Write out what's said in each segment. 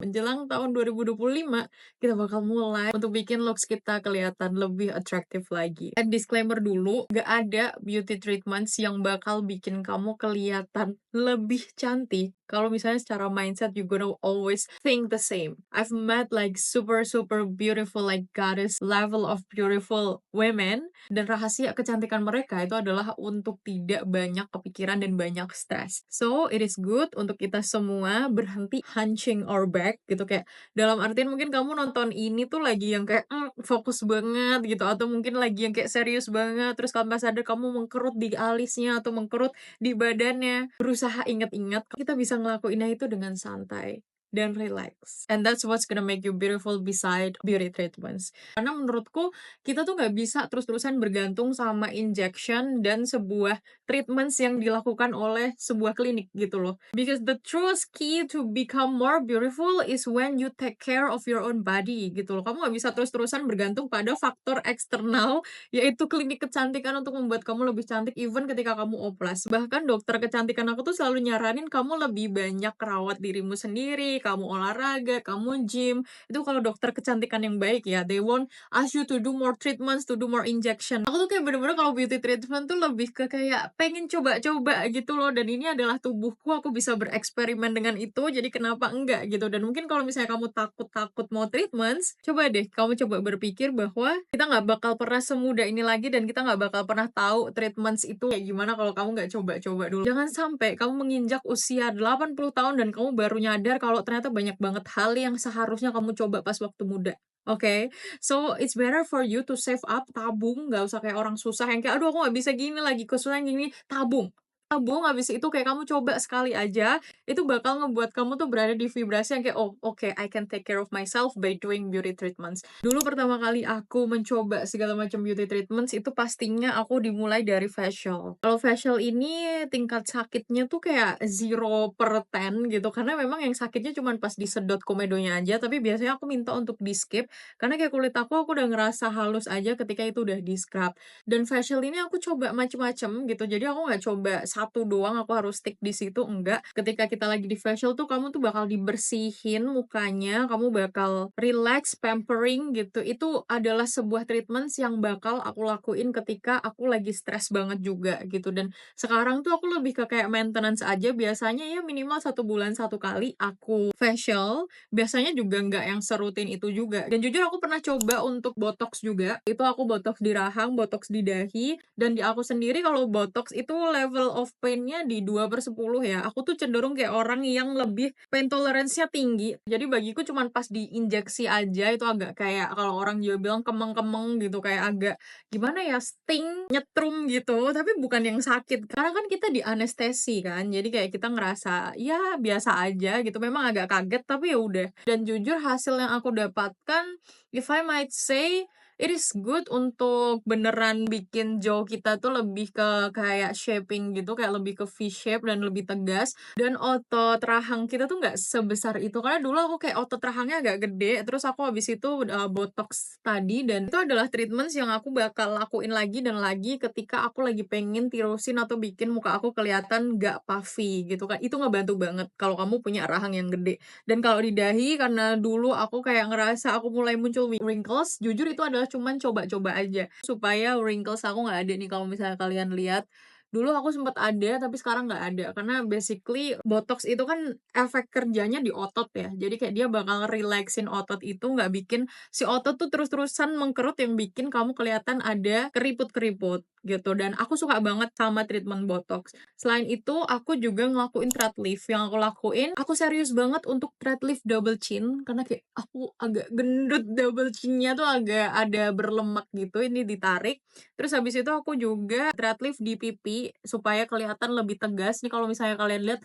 menjelang tahun 2025, kita bakal mulai untuk bikin looks kita kelihatan lebih atraktif lagi. And disclaimer dulu, gak ada beauty treatments yang bakal bikin kamu kelihatan lebih cantik kalau misalnya secara mindset you gonna always think the same. I've met like super super beautiful like goddess level of beautiful women, dan rahasia kecantikan mereka itu adalah untuk tidak banyak kepikiran dan banyak stres. So it is good untuk kita semua berhenti hunching our back gitu, kayak dalam artian mungkin kamu nonton ini tuh lagi yang kayak fokus banget gitu, atau mungkin lagi yang kayak serius banget, terus kamu pas sadar kamu mengkerut di alisnya atau mengkerut di badannya, berusaha inget-inget kita bisa ngelakuinnya itu dengan santai dan relax. And that's what's gonna make you beautiful beside beauty treatments. Karena menurutku kita tuh nggak bisa terus-terusan bergantung sama injection dan sebuah treatments yang dilakukan oleh sebuah klinik gitu loh. Because the truest key to become more beautiful is when you take care of your own body gitu loh. Kamu nggak bisa terus-terusan bergantung pada faktor eksternal, yaitu klinik kecantikan untuk membuat kamu lebih cantik even ketika kamu oplas. Bahkan dokter kecantikan aku tuh selalu nyaranin kamu lebih banyak rawat dirimu sendiri, kamu olahraga, kamu gym. Itu kalau dokter kecantikan yang baik ya, they won't ask you to do more treatments, to do more injection. Aku tuh kayak bener-bener kalau beauty treatment tuh lebih ke kayak pengen coba-coba gitu loh, dan ini adalah tubuhku, aku bisa bereksperimen dengan itu, jadi kenapa enggak gitu. Dan mungkin kalau misalnya kamu takut-takut mau treatments, coba deh kamu coba berpikir bahwa kita nggak bakal pernah semudah ini lagi, dan kita nggak bakal pernah tahu treatments itu kayak gimana kalau kamu nggak coba-coba dulu. Jangan sampai kamu menginjak usia 80 tahun dan kamu baru nyadar kalau ternyata banyak banget hal yang seharusnya kamu coba pas waktu muda. Oke, so it's better for you to save up, tabung, nggak usah kayak orang susah yang kayak, "Aduh aku nggak bisa gini lagi, kesusahan gini," tabung. Tabung, habis itu kayak kamu coba sekali aja, itu bakal ngebuat kamu tuh berada di vibrasi yang kayak, "Oh, oke, I can take care of myself by doing beauty treatments." Dulu pertama kali aku mencoba segala macam beauty treatments, itu pastinya aku dimulai dari facial. Kalau facial ini tingkat sakitnya tuh kayak 0/10 gitu, karena memang yang sakitnya cuman pas disedot komedonya aja, tapi biasanya aku minta untuk di-skip, karena kayak kulit aku udah ngerasa halus aja ketika itu udah di-scrub. Dan facial ini aku coba macem-macem gitu, jadi aku nggak coba satu doang, aku harus stick di situ, enggak. Ketika kita lagi di facial tuh kamu tuh bakal dibersihin mukanya, kamu bakal relax, pampering gitu. Itu adalah sebuah treatments yang bakal aku lakuin ketika aku lagi stres banget juga gitu. Dan sekarang tuh aku lebih ke kayak maintenance aja, biasanya ya minimal 1 bulan 1 kali aku facial, biasanya juga nggak yang serutin itu juga. Dan jujur aku pernah coba untuk botox juga, itu aku botox di rahang, botox di dahi, dan di aku sendiri kalau botox itu level of pain-nya di 2/10 ya. Aku tuh cenderung kayak orang yang lebih pain tolerance-nya tinggi. Jadi bagiku cuman pas diinjeksi aja itu agak kayak kalau orang Jawa bilang kemeng-kemeng gitu, kayak agak gimana ya, sting, nyetrum gitu, tapi bukan yang sakit. Karena kan kita di anestesi kan, jadi kayak kita ngerasa ya biasa aja gitu. Memang agak kaget tapi ya udah. Dan jujur hasil yang aku dapatkan, if I might say, it is good untuk beneran bikin jaw kita tuh lebih ke kayak shaping gitu, kayak lebih ke V-shape dan lebih tegas. Dan otot rahang kita tuh nggak sebesar itu, karena dulu aku kayak otot rahangnya agak gede, terus aku habis itu botox tadi, dan itu adalah treatments yang aku bakal lakuin lagi dan lagi ketika aku lagi pengen tirusin atau bikin muka aku kelihatan nggak puffy gitu kan. Itu ngebantu banget kalau kamu punya rahang yang gede. Dan kalau di dahi, karena dulu aku kayak ngerasa aku mulai muncul wrinkles, jujur itu adalah cuman coba-coba aja supaya wrinkles aku nggak ada nih. Kalau misalnya kalian lihat, dulu aku sempat ada tapi sekarang nggak ada, karena basically botox itu kan efek kerjanya di otot ya, jadi kayak dia bakal relaxin otot itu, nggak bikin si otot tuh terus-terusan mengkerut yang bikin kamu kelihatan ada keriput-keriput gitu. Dan aku suka banget sama treatment botox. Selain itu aku juga ngelakuin threadlift. Yang aku lakuin, aku serius banget untuk threadlift double chin, karena kayak aku agak gendut, double chinnya tuh agak ada berlemak gitu, ini ditarik. Terus habis itu aku juga threadlift di pipi supaya kelihatan lebih tegas. Nih kalau misalnya kalian lihat,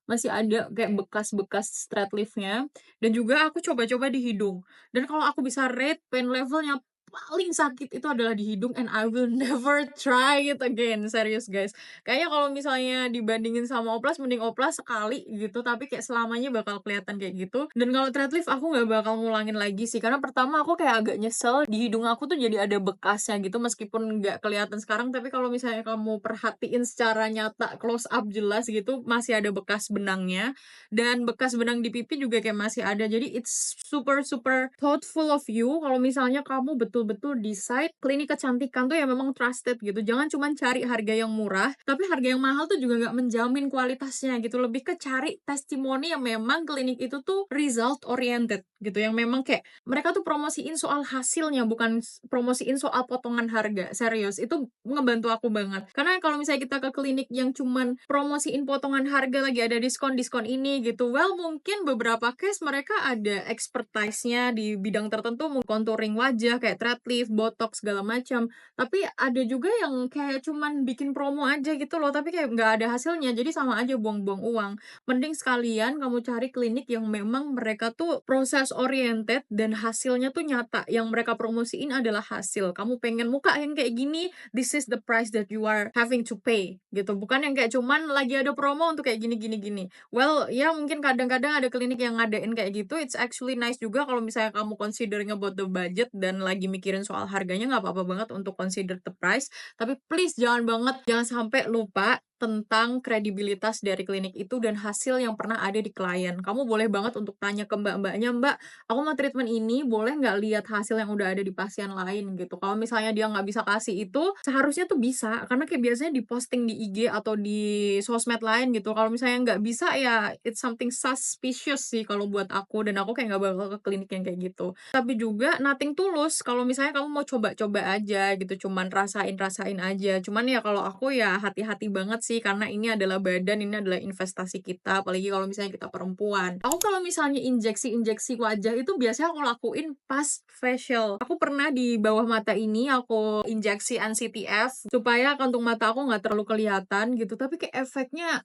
masih ada kayak bekas-bekas threadlift-nya. Dan juga aku coba-coba di hidung. Dan kalau aku bisa rate pain levelnya paling sakit itu adalah di hidung, and I will never try it again, serius guys. Kayaknya kalau misalnya dibandingin sama oplas, mending oplas sekali gitu, tapi kayak selamanya bakal kelihatan kayak gitu. Dan kalau threadlift aku nggak bakal ngulangin lagi sih, karena pertama aku kayak agak nyesel di hidung aku tuh jadi ada bekasnya gitu, meskipun nggak kelihatan sekarang, tapi kalau misalnya kamu perhatiin secara nyata, close up jelas gitu, masih ada bekas benangnya, dan bekas benang di pipi juga kayak masih ada. Jadi it's super super thoughtful of you kalau misalnya kamu betul-betul decide klinik kecantikan tuh ya memang trusted gitu. Jangan cuma cari harga yang murah, tapi harga yang mahal tuh juga nggak menjamin kualitasnya gitu. Lebih ke cari testimoni yang memang klinik itu tuh result oriented gitu, yang memang kayak mereka tuh promosiin soal hasilnya, bukan promosiin soal potongan harga. Serius, itu ngebantu aku banget. Karena kalau misalnya kita ke klinik yang cuman promosiin potongan harga, lagi ada diskon-diskon ini gitu, well mungkin beberapa case mereka ada expertise-nya di bidang tertentu, contouring wajah kayak threadlift, botox segala macam. Tapi ada juga yang kayak cuman bikin promo aja gitu loh, tapi kayak nggak ada hasilnya, jadi sama aja buang-buang uang. Mending sekalian kamu cari klinik yang memang mereka tuh proses oriented dan hasilnya tuh nyata. Yang mereka promosiin adalah hasil. Kamu pengen muka yang kayak gini, this is the price that you are having to pay gitu. Bukan yang kayak cuman lagi ada promo untuk kayak gini gini gini. Well, ya mungkin kadang-kadang ada klinik yang ngadain kayak gitu. It's actually nice juga kalau misalnya kamu considering about the budget dan lagi mikirin soal harganya, nggak apa-apa banget untuk consider the price. Tapi please jangan banget, jangan sampai lupa tentang kredibilitas dari klinik itu dan hasil yang pernah ada di klien. Kamu boleh banget untuk tanya ke mbak-mbaknya, "Mbak, aku mau treatment ini, boleh nggak lihat hasil yang udah ada di pasien lain?" Gitu. Kalau misalnya dia nggak bisa kasih itu, seharusnya tuh bisa, karena kayak biasanya di-posting di IG atau di sosmed lain gitu. Kalau misalnya nggak bisa, ya it's something suspicious sih kalau buat aku, dan aku kayak nggak bakal ke klinik yang kayak gitu. Tapi juga nothing tulus kalau misalnya kamu mau coba-coba aja gitu, cuman rasain-rasain aja. Cuman ya kalau aku ya hati-hati banget sih, karena ini adalah badan, ini adalah investasi kita, apalagi kalau misalnya kita perempuan. Aku kalau misalnya injeksi-injeksi wajah itu biasanya aku lakuin pas facial. Aku pernah di bawah mata ini aku injeksi NCTF supaya kantung mata aku nggak terlalu kelihatan gitu, tapi kayak efeknya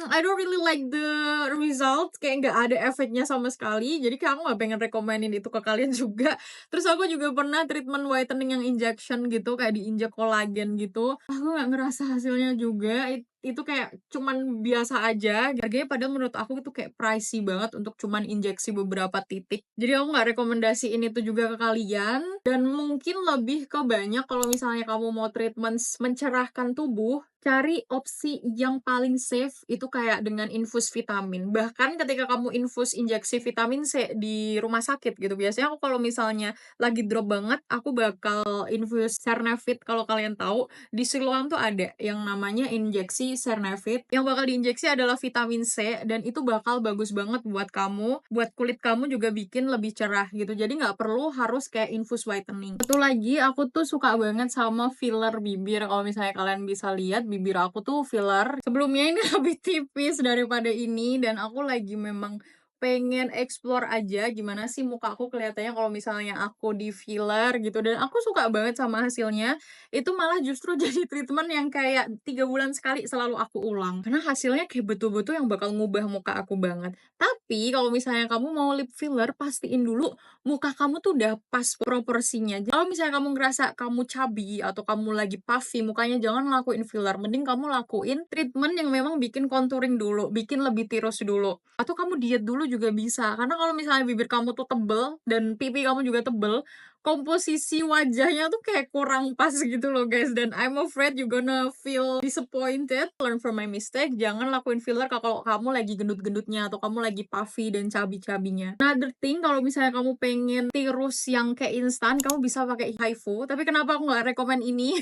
I don't really like the result, kayak nggak ada efeknya sama sekali, jadi kayak aku nggak pengen rekomenin itu ke kalian juga. Terus aku juga pernah treatment whitening yang injection gitu, kayak diinjek kolagen gitu, aku nggak ngerasa hasilnya juga. Itu kayak cuman biasa aja, harganya padahal menurut aku itu kayak pricey banget untuk cuman injeksi beberapa titik. Jadi aku nggak rekomendasiin itu juga ke kalian, dan mungkin lebih ke banyak kalau misalnya kamu mau treatment mencerahkan tubuh, cari opsi yang paling safe itu kayak dengan infus vitamin. Bahkan ketika kamu infus injeksi vitamin C di rumah sakit gitu, biasanya aku kalau misalnya lagi drop banget, aku bakal infus Sernevit. Kalau kalian tahu, di Siloam tuh ada yang namanya injeksi Sernevit. Yang bakal diinjeksi adalah vitamin C, dan itu bakal bagus banget buat kamu, buat kulit kamu juga bikin lebih cerah gitu. Jadi nggak perlu harus kayak infus whitening. Satu lagi, aku tuh suka banget sama filler bibir. Kalau misalnya kalian bisa lihat, bibir aku tuh filler. Sebelumnya ini lebih tipis daripada ini, dan aku lagi memang pengen explore aja gimana sih muka aku kelihatannya kalau misalnya aku di filler gitu, dan aku suka banget sama hasilnya. Itu malah justru jadi treatment yang kayak 3 bulan sekali selalu aku ulang, karena hasilnya kayak betul-betul yang bakal ngubah muka aku banget. Tapi kalau misalnya kamu mau lip filler, pastiin dulu muka kamu tuh udah pas proporsinya. Kalau misalnya kamu ngerasa kamu chubby atau kamu lagi puffy mukanya, jangan lakuin filler, mending kamu lakuin treatment yang memang bikin contouring dulu, bikin lebih tirus dulu. Atau kamu diet dulu juga bisa, karena kalau misalnya bibir kamu tuh tebel dan pipi kamu juga tebel, komposisi wajahnya tuh kayak kurang pas gitu loh guys, dan I'm afraid you gonna feel disappointed. Learn from my mistake, jangan lakuin filler kalau kamu lagi gendut-gendutnya atau kamu lagi puffy dan chubby-chubbynya. Another thing, kalau misalnya kamu pengen tirus yang kayak instan, kamu bisa pakai HIFU. Tapi kenapa aku nggak rekomen ini?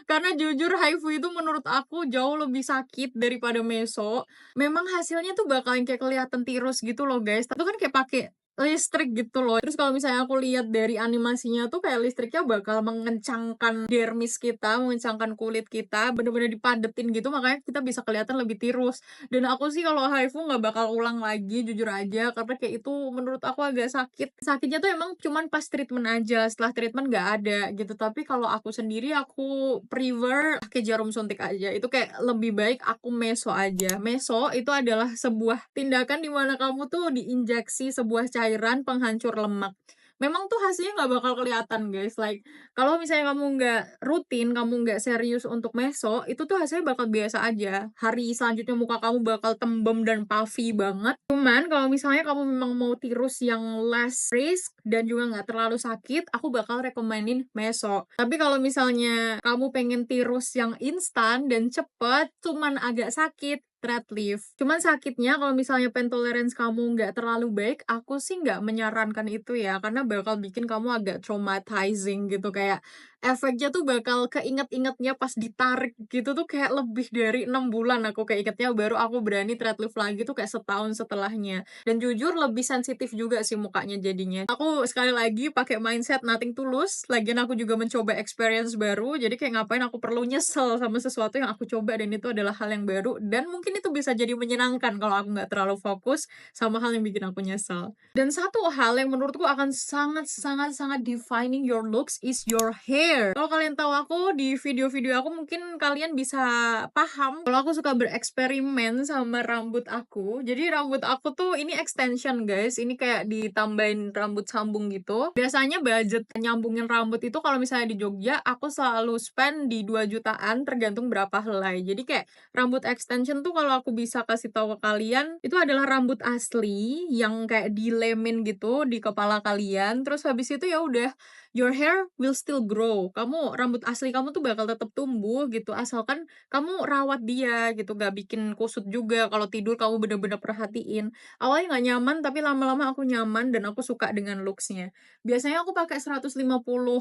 Karena jujur HIFU itu menurut aku jauh lebih sakit daripada MESO. Memang hasilnya tuh bakalan kayak kelihatan tirus gitu loh guys. Itu kan kayak pakai listrik gitu loh. Terus kalau misalnya aku lihat dari animasinya tuh kayak listriknya bakal mengencangkan dermis kita, mengencangkan kulit kita, bener-bener dipadetin gitu, makanya kita bisa kelihatan lebih tirus. Dan aku sih kalau HIFU nggak bakal ulang lagi, jujur aja, karena kayak itu menurut aku agak sakit. Sakitnya tuh emang cuman pas treatment aja, setelah treatment nggak ada gitu. Tapi kalau aku sendiri, aku prefer pakai jarum suntik aja. Itu kayak lebih baik aku meso aja. Meso itu adalah sebuah tindakan di mana kamu tuh diinjeksi sebuah cairan penghancur lemak. memang tuh hasilnya nggak bakal kelihatan guys, like kalau misalnya kamu nggak rutin, kamu nggak serius untuk meso, itu tuh hasilnya bakal biasa aja. Hari selanjutnya muka kamu bakal tembem dan puffy banget. Cuman kalau misalnya kamu memang mau tirus yang less risk dan juga nggak terlalu sakit, aku bakal rekomenin meso. Tapi kalau misalnya kamu pengen tirus yang instan dan cepet, cuman agak sakit, THREADLIFT. Cuman sakitnya kalau misalnya pain tolerance kamu nggak terlalu baik, aku sih nggak menyarankan itu ya, karena bakal bikin kamu agak traumatizing gitu, kayak efeknya tuh bakal keinget-ingetnya pas ditarik gitu tuh kayak lebih dari 6 bulan aku keingetnya, baru aku berani THREADLIFT lagi tuh kayak setahun setelahnya. Dan jujur lebih sensitif juga sih mukanya jadinya. Aku sekali lagi pakai mindset nothing tulus, lagian aku juga mencoba experience baru, jadi kayak ngapain aku perlu nyesel sama sesuatu yang aku coba dan itu adalah hal yang baru, dan mungkin itu bisa jadi menyenangkan kalau aku nggak terlalu fokus sama hal yang bikin aku nyesel. Dan satu hal yang menurutku akan sangat sangat sangat defining your looks is your hair. Kalau kalian tahu aku di video-video aku, mungkin kalian bisa paham kalau aku suka bereksperimen sama rambut aku. Jadi rambut aku tuh ini extension guys, ini kayak ditambahin rambut sambung gitu. Biasanya budget nyambungin rambut itu kalau misalnya di Jogja, aku selalu spend di 2 jutaan tergantung berapa helai. Jadi kayak rambut extension tuh kalau aku bisa kasih tahu ke kalian, itu adalah rambut asli yang kayak dilemin gitu di kepala kalian. Terus habis itu ya udah, your hair will still grow. Rambut asli kamu tuh bakal tetap tumbuh gitu, asalkan kamu rawat dia gitu, gak bikin kusut juga. Kalau tidur kamu bener-bener perhatiin. Awalnya nggak nyaman, tapi lama-lama aku nyaman dan aku suka dengan looks-nya. Biasanya aku pakai 150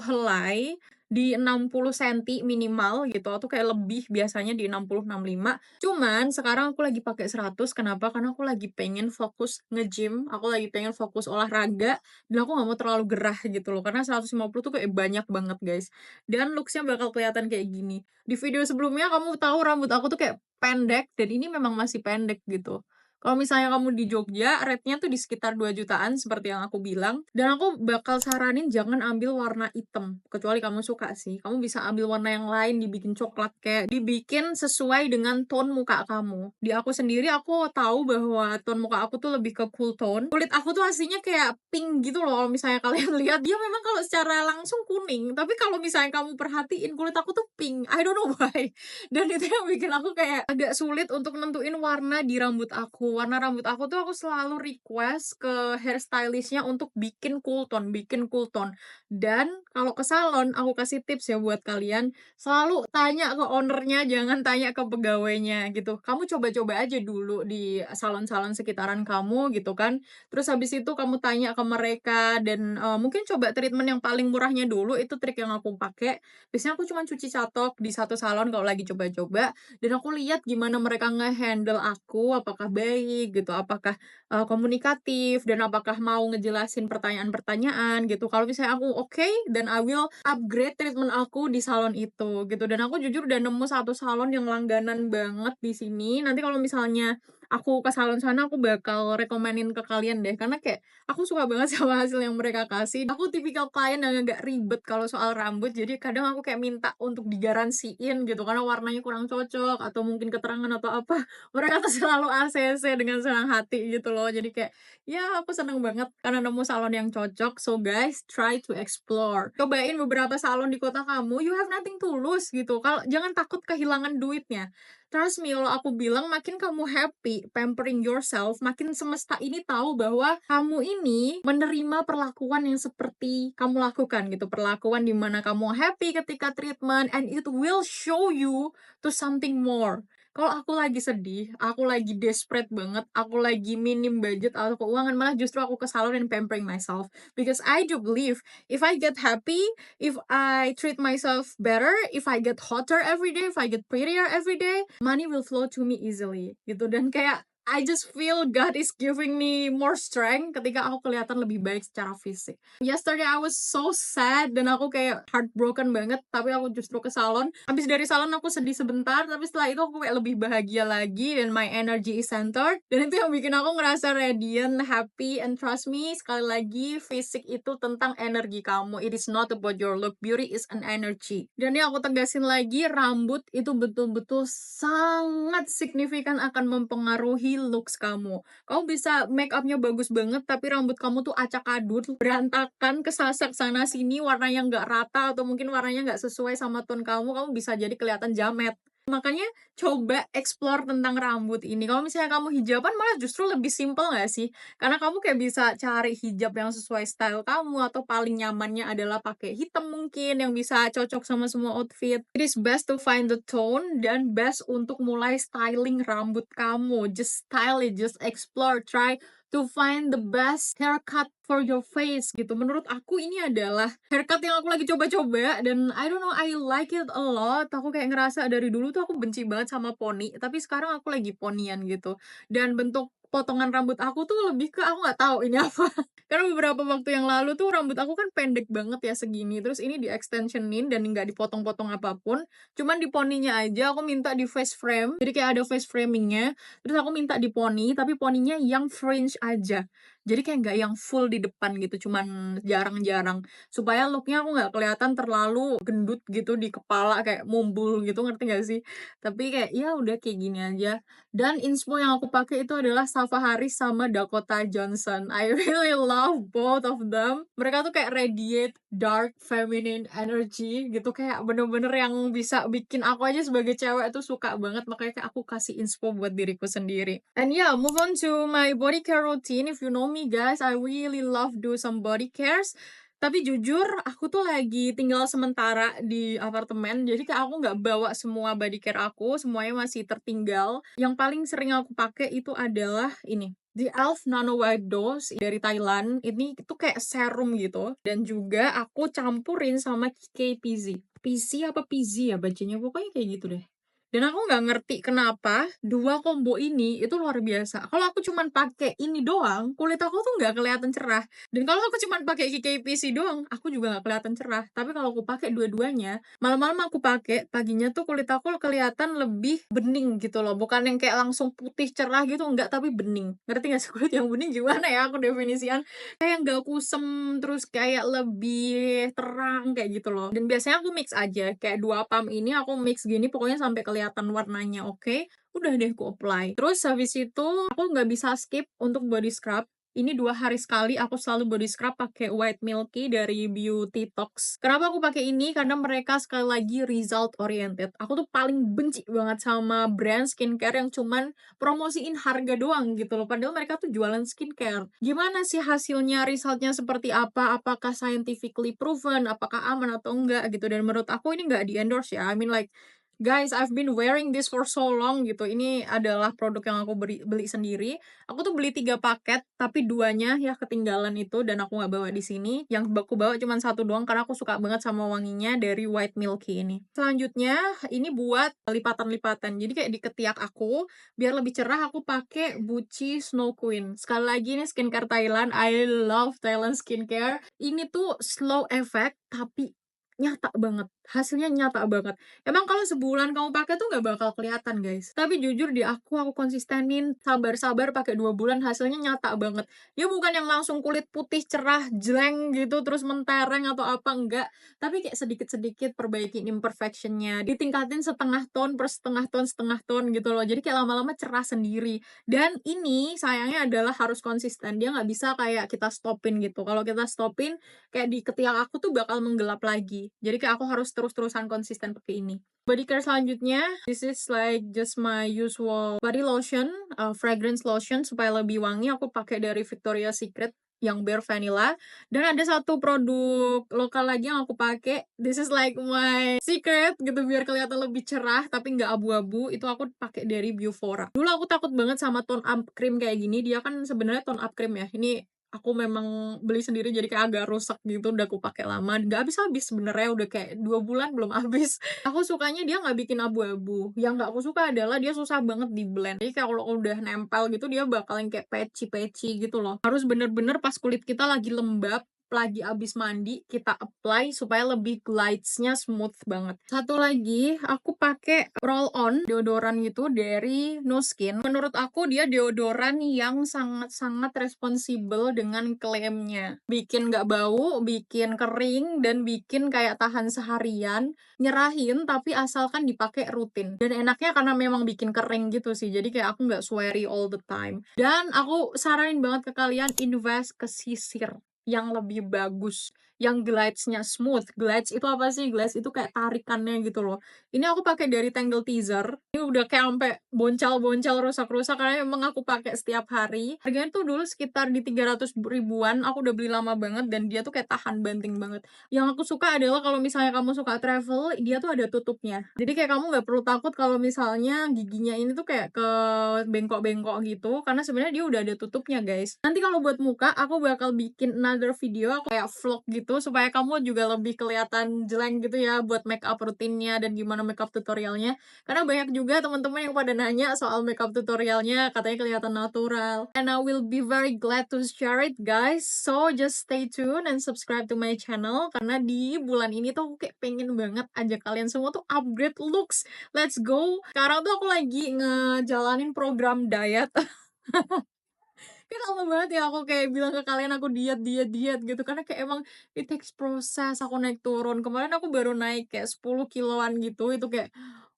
helai di 60 senti minimal gitu, atau kayak lebih biasanya di 60, 65. Cuman sekarang aku lagi pakai 100, kenapa? Karena aku lagi pengen fokus nge-gym, aku lagi pengen fokus olahraga, dan aku nggak mau terlalu gerah gitu loh, karena 150 tuh kayak banyak banget guys. Dan looks-nya bakal kelihatan kayak gini. Di video sebelumnya kamu tahu rambut aku tuh kayak pendek, dan ini memang masih pendek gitu. Kalau misalnya kamu di Jogja, rate-nya tuh di sekitar 2 jutaan seperti yang aku bilang. Dan aku bakal saranin jangan ambil warna hitam. Kecuali kamu suka sih. Kamu bisa ambil warna yang lain, dibikin coklat, kayak dibikin sesuai dengan tone muka kamu. Di aku sendiri, aku tahu bahwa tone muka aku tuh lebih ke cool tone. Kulit aku tuh aslinya kayak pink gitu loh. Kalau misalnya kalian lihat, dia memang kalau secara langsung kuning. Tapi kalau misalnya kamu perhatiin, kulit aku tuh pink. I don't know why. Dan itu yang bikin aku kayak agak sulit untuk nentuin warna di rambut aku. Warna rambut aku tuh aku selalu request ke hairstylistnya untuk bikin cool tone, bikin cool tone. Dan kalau ke salon, aku kasih tips ya buat kalian, selalu tanya ke ownernya, jangan tanya ke pegawainya gitu. Kamu coba-coba aja dulu di salon-salon sekitaran kamu gitu kan. Terus habis itu kamu tanya ke mereka dan mungkin coba treatment yang paling murahnya dulu, itu trik yang aku pakai. Biasanya aku cuma cuci catok di satu salon kalau lagi coba-coba, dan aku lihat gimana mereka nge-handle aku, apakah baik gitu, apakah komunikatif, dan apakah mau ngejelasin pertanyaan-pertanyaan gitu. Kalau misalnya aku oke, then I will upgrade treatment aku di salon itu gitu. Dan aku jujur udah nemu satu salon yang langganan banget di sini. Nanti kalau misalnya aku ke salon sana, aku bakal rekomenin ke kalian deh, karena kayak aku suka banget sama hasil yang mereka kasih. Aku tipikal klien yang agak ribet kalau soal rambut, jadi kadang aku kayak minta untuk digaransiin gitu, karena warnanya kurang cocok, atau mungkin keterangan atau apa. Mereka tuh selalu ACC dengan senang hati gitu loh. Jadi kayak, ya aku seneng banget karena nemu salon yang cocok. So guys, try to explore. Cobain beberapa salon di kota kamu, you have nothing to lose gitu. Kalau jangan takut kehilangan duitnya. Trust me, kalau aku bilang makin kamu happy pampering yourself, makin semesta ini tahu bahwa kamu ini menerima perlakuan yang seperti kamu lakukan gitu. Perlakuan dimana kamu happy ketika treatment, and it will show you to something more. Kalau aku lagi sedih, aku lagi desperate banget, aku lagi minim budget atau keuangan, malah justru aku ke salon and pampering myself. Because I do believe, if I get happy, if I treat myself better, if I get hotter every day, if I get prettier every day, money will flow to me easily gitu. Dan kayak I just feel God is giving me more strength ketika aku kelihatan lebih baik secara fisik. Yesterday I was so sad dan aku kayak heartbroken banget, tapi aku justru ke salon. Habis dari salon aku sedih sebentar, tapi setelah itu aku kayak lebih bahagia lagi dan my energy is centered. Dan itu yang bikin aku ngerasa radiant, happy, and trust me, sekali lagi, fisik itu tentang energi kamu. It is not about your look. Beauty is an energy. Dan ini aku tegasin lagi, rambut itu betul-betul sangat signifikan akan mempengaruhi looks kamu. Kamu bisa make upnya bagus banget, tapi rambut kamu tuh acak-adut, berantakan, kesasak sana sini, warnanya nggak rata atau mungkin warnanya nggak sesuai sama tone kamu, kamu bisa jadi kelihatan jamet. Makanya coba explore tentang rambut ini. Kalau misalnya kamu hijaban malah justru lebih simple nggak sih? Karena kamu kayak bisa cari hijab yang sesuai style kamu atau paling nyamannya adalah pakai hitam mungkin yang bisa cocok sama semua outfit. It is best to find the tone dan best untuk mulai styling rambut kamu. Just style it, just explore, try to find the best haircut for your face gitu. Menurut aku ini adalah haircut yang aku lagi coba-coba dan I don't know, I like it a lot. Aku kayak ngerasa dari dulu tuh aku benci banget sama poni, tapi sekarang aku lagi ponian gitu. Dan bentuk potongan rambut aku tuh lebih ke aku nggak tahu ini apa. Karena beberapa waktu yang lalu tuh rambut aku kan pendek banget ya segini, terus ini di extensionin dan nggak dipotong-potong apapun, cuman di poninya aja aku minta di face frame, jadi kayak ada face framingnya, terus aku minta di poni, tapi poninya yang fringe aja. Jadi kayak nggak yang full di depan gitu, cuman jarang-jarang. Supaya looknya aku nggak kelihatan terlalu gendut gitu di kepala, kayak mumbul gitu, ngerti nggak sih? Tapi kayak, ya udah kayak gini aja. Dan inspo yang aku pakai itu adalah Safa Harris sama Dakota Johnson. I really love both of them. Mereka tuh kayak radiate dark feminine energy gitu, kayak bener-bener yang bisa bikin aku aja sebagai cewek tuh suka banget. Makanya kayak aku kasih inspo buat diriku sendiri. And yeah, move on to my body care routine. If you know me guys, I really love do some body cares. Tapi jujur, aku tuh lagi tinggal sementara di apartemen, jadi kayak aku nggak bawa semua body care aku, semuanya masih tertinggal. Yang paling sering aku pakai itu adalah ini, The Elf Nano White Dose dari Thailand. Ini tuh kayak serum gitu. Dan juga aku campurin sama KPZ. PZ apa PZ ya bacanya, pokoknya kayak gitu deh. Dan aku nggak ngerti kenapa dua combo ini itu luar biasa. Kalau aku cuman pakai ini doang, kulit aku tuh nggak kelihatan cerah. Dan kalau aku cuman pakai KPC doang, aku juga nggak kelihatan cerah. Tapi kalau aku pakai dua-duanya, malam-malam aku pakai, paginya tuh kulit aku kelihatan lebih bening gitu loh. Bukan yang kayak langsung putih cerah gitu, enggak, tapi bening. Ngerti nggak sih kulit yang bening gimana ya aku definisikan? Kayak nggak kusem, terus kayak lebih terang kayak gitu loh. Dan biasanya aku mix aja, kayak 2 pump ini aku mix gini pokoknya sampai kelihatan warnanya oke, udah deh aku apply. Terus habis itu aku nggak bisa skip untuk body scrub. Ini 2 hari sekali aku selalu body scrub pakai white milky dari BOTOX. Kenapa aku pakai ini? Karena mereka sekali lagi result oriented. Aku tuh paling benci banget sama brand skincare yang cuman promosiin harga doang gitu loh. Padahal mereka tuh jualan skincare. Gimana sih hasilnya, resultnya seperti apa? Apakah scientifically proven? Apakah aman atau enggak gitu. Dan menurut aku ini nggak di endorse ya. I mean like, guys, I've been wearing this for so long gitu. Ini adalah produk yang aku beli sendiri. Aku tuh beli 3 paket, tapi 2-nya ya ketinggalan itu dan aku nggak bawa di sini. Yang aku bawa cuma 1 doang karena aku suka banget sama wanginya dari White Milky ini. Selanjutnya, ini buat lipatan-lipatan. Jadi kayak di ketiak aku, biar lebih cerah aku pakai Gucci Snow Queen. Sekali lagi ini skincare Thailand. I love Thailand skincare. Ini tuh slow effect, tapi nyata banget. Hasilnya nyata banget. Emang kalau sebulan kamu pakai tuh nggak bakal kelihatan guys. Tapi jujur di aku konsistenin, sabar-sabar pakai 2 bulan, hasilnya nyata banget. Ya bukan yang langsung kulit putih cerah, jleng gitu, terus mentereng atau apa, enggak. Tapi kayak sedikit-sedikit perbaikin imperfectionnya, ditingkatin setengah ton per setengah ton gitu loh. Jadi kayak lama-lama cerah sendiri. Dan ini sayangnya adalah harus konsisten. Dia nggak bisa kayak kita stopin gitu. Kalau kita stopin, kayak di ketiak aku tuh bakal menggelap lagi. Jadi kayak aku harus terus-terusan konsisten pakai ini. Body care selanjutnya, this is like just my usual body lotion, fragrance lotion supaya lebih wangi. Aku pakai dari Victoria's Secret yang Bare Vanilla. Dan ada satu produk lokal lagi yang aku pakai. This is like my secret gitu biar kelihatan lebih cerah tapi nggak abu-abu. Itu aku pakai dari Biofora. Dulu aku takut banget sama tone up cream kayak gini. Dia kan sebenarnya tone up cream ya. Ini aku memang beli sendiri jadi kayak agak rusak gitu, udah aku pakai lama, nggak habis-habis sebenarnya, udah kayak 2 bulan belum habis. Aku sukanya dia nggak bikin abu-abu. Yang nggak aku suka adalah dia susah banget di blend. Jadi kalau udah nempel gitu dia bakal yang kayak patchy gitu loh. Harus bener-bener pas kulit kita lagi lembab, lagi abis mandi, kita apply supaya lebih glides-nya smooth banget. Satu lagi, aku pakai roll on deodoran gitu dari No Skin. Menurut aku dia deodoran yang sangat-sangat responsibel dengan klaimnya. Bikin nggak bau, bikin kering, dan bikin kayak tahan seharian. Nyerahin, tapi asalkan dipakai rutin. Dan enaknya karena memang bikin kering gitu sih, jadi kayak aku nggak sweary all the time. Dan aku saranin banget ke kalian invest ke sisir yang lebih bagus, yang glides-nya smooth. Glides itu apa sih? Glides itu kayak tarikannya gitu loh. Ini aku pakai dari Tangle Teaser. Ini udah kayak sampai boncal-boncal, rusak-rusak karena emang aku pakai setiap hari. Harganya tuh dulu sekitar di 300 ribuan. Aku udah beli lama banget dan dia tuh kayak tahan banting banget. Yang aku suka adalah kalau misalnya kamu suka travel, dia tuh ada tutupnya. Jadi kayak kamu nggak perlu takut kalau misalnya giginya ini tuh kayak ke bengkok-bengkok gitu, karena sebenarnya dia udah ada tutupnya, guys. Nanti kalau buat muka, aku bakal bikin another video, aku kayak vlog gitu, supaya kamu juga lebih kelihatan jelek gitu ya, buat makeup rutinnya dan gimana makeup tutorialnya. Karena banyak juga teman-teman yang pada nanya soal makeup tutorialnya, katanya kelihatan natural. And I will be very glad to share it, guys. So just stay tuned and subscribe to my channel, karena di bulan ini tuh aku kayak pengen banget ajak kalian semua tuh upgrade looks. Let's go. Sekarang tuh aku lagi ngejalanin program diet. Kan lama banget ya aku kayak bilang ke kalian aku diet gitu, karena kayak emang it takes proses aku naik turun. Kemarin aku baru naik kayak 10 kiloan gitu, itu kayak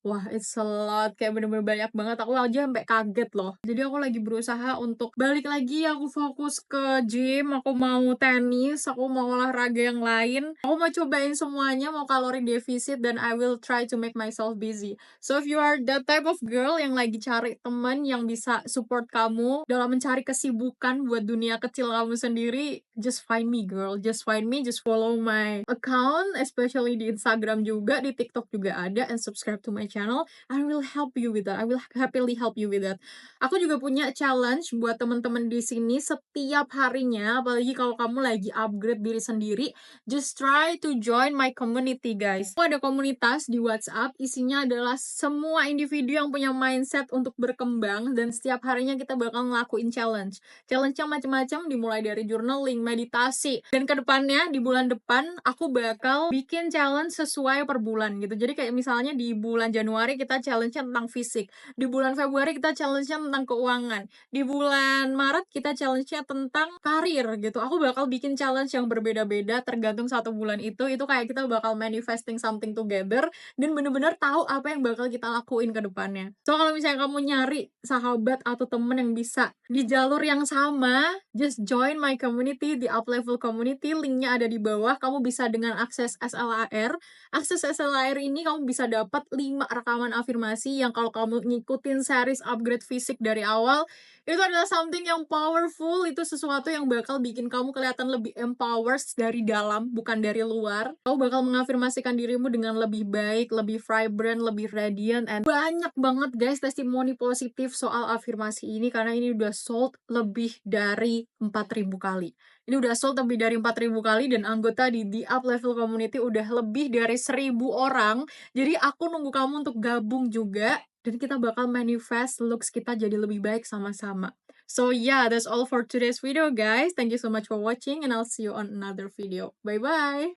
wah, it's a lot, kayak bener-bener banyak banget, aku aja sampai kaget loh. Jadi aku lagi berusaha untuk balik lagi, aku fokus ke gym, aku mau tenis, aku mau olahraga yang lain, aku mau cobain semuanya, mau kalori defisit, dan I will try to make myself busy. So if you are that type of girl yang lagi cari teman yang bisa support kamu dalam mencari kesibukan buat dunia kecil kamu sendiri, just find me, girl. Just find me, just follow my account, especially di Instagram juga, di TikTok juga ada, and subscribe to my channel. I will help you with that. I will happily help you with that. Aku juga punya challenge buat teman-teman di sini setiap harinya, apalagi kalau kamu lagi upgrade diri sendiri, just try to join my community, guys. Aku ada komunitas di WhatsApp, isinya adalah semua individu yang punya mindset untuk berkembang, dan setiap harinya kita bakal ngelakuin challenge. Challenge-nya macam-macam, dimulai dari journaling, meditasi, dan kedepannya di bulan depan aku bakal bikin challenge sesuai per bulan gitu. Jadi kayak misalnya di bulan Januari kita challenge-nya tentang fisik, di bulan Februari kita challenge-nya tentang keuangan, di bulan Maret kita challenge-nya tentang karir gitu. Aku bakal bikin challenge yang berbeda-beda tergantung satu bulan itu kayak kita bakal manifesting something together dan bener-bener tahu apa yang bakal kita lakuin ke depannya. So kalau misalnya kamu nyari sahabat atau temen yang bisa di jalur yang sama, just join my community, di up level community, linknya ada di bawah. Kamu bisa dengan akses SLAR. Akses SLAR ini kamu bisa dapat 5 rekaman afirmasi yang kalau kamu ngikutin series upgrade fisik dari awal, itu adalah something yang powerful. Itu sesuatu yang bakal bikin kamu kelihatan lebih empowered dari dalam, bukan dari luar. Kamu bakal mengafirmasikan dirimu dengan lebih baik, lebih vibrant, lebih radiant, and banyak banget guys testimoni positif soal afirmasi ini, karena ini udah sold lebih dari 4.000 kali. Ini udah sold lebih dari 4.000 kali, dan anggota di up level community udah lebih dari 1.000 orang. Jadi aku nunggu kamu untuk gabung juga, dan kita bakal manifest looks kita jadi lebih baik sama-sama. So yeah, that's all for today's video, guys. Thank you so much for watching, and I'll see you on another video. Bye-bye!